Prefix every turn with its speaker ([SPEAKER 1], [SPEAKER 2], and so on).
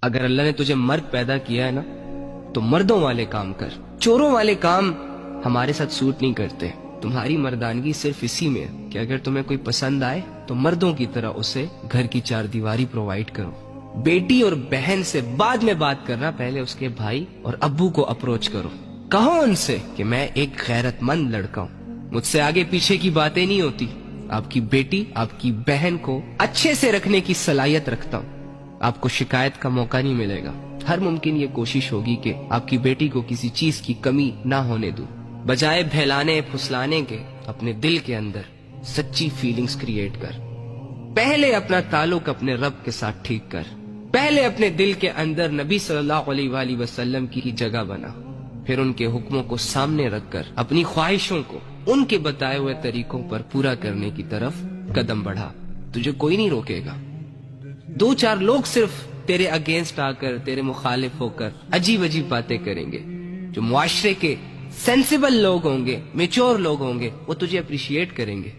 [SPEAKER 1] اگر اللہ نے تجھے مرد پیدا کیا ہے نا تو مردوں والے کام کر، چوروں والے کام ہمارے ساتھ سوٹ نہیں کرتے۔ تمہاری مردانگی صرف اسی میں ہے کہ اگر تمہیں کوئی پسند آئے تو مردوں کی طرح اسے گھر کی چار دیواری پرووائیڈ کرو۔ بیٹی اور بہن سے بعد میں بات کرنا، پہلے اس کے بھائی اور ابو کو اپروچ کرو، کہو ان سے کہ میں ایک غیرت مند لڑکا ہوں، مجھ سے آگے پیچھے کی باتیں نہیں ہوتی، آپ کی بیٹی آپ کی بہن کو اچھے سے رکھنے کی صلاحیت رکھتا ہوں، آپ کو شکایت کا موقع نہیں ملے گا، ہر ممکن یہ کوشش ہوگی کہ آپ کی بیٹی کو کسی چیز کی کمی نہ ہونے دوں، بجائے بہلانے پھسلانے کے اپنے دل کے اندر سچی فیلنگز کریٹ کر۔ پہلے اپنا تعلق اپنے رب کے ساتھ ٹھیک کر، پہلے اپنے دل کے اندر نبی صلی اللہ علیہ وآلہ وسلم کی جگہ بنا، پھر ان کے حکموں کو سامنے رکھ کر اپنی خواہشوں کو ان کے بتائے ہوئے طریقوں پر پورا کرنے کی طرف قدم بڑھا، تجھے کوئی نہیں روکے گا۔ دو چار لوگ صرف تیرے اگینسٹ آ کر، تیرے مخالف ہو کر عجیب عجیب باتیں کریں گے، جو معاشرے کے سینسیبل لوگ ہوں گے، میچور لوگ ہوں گے، وہ تجھے اپریشیٹ کریں گے۔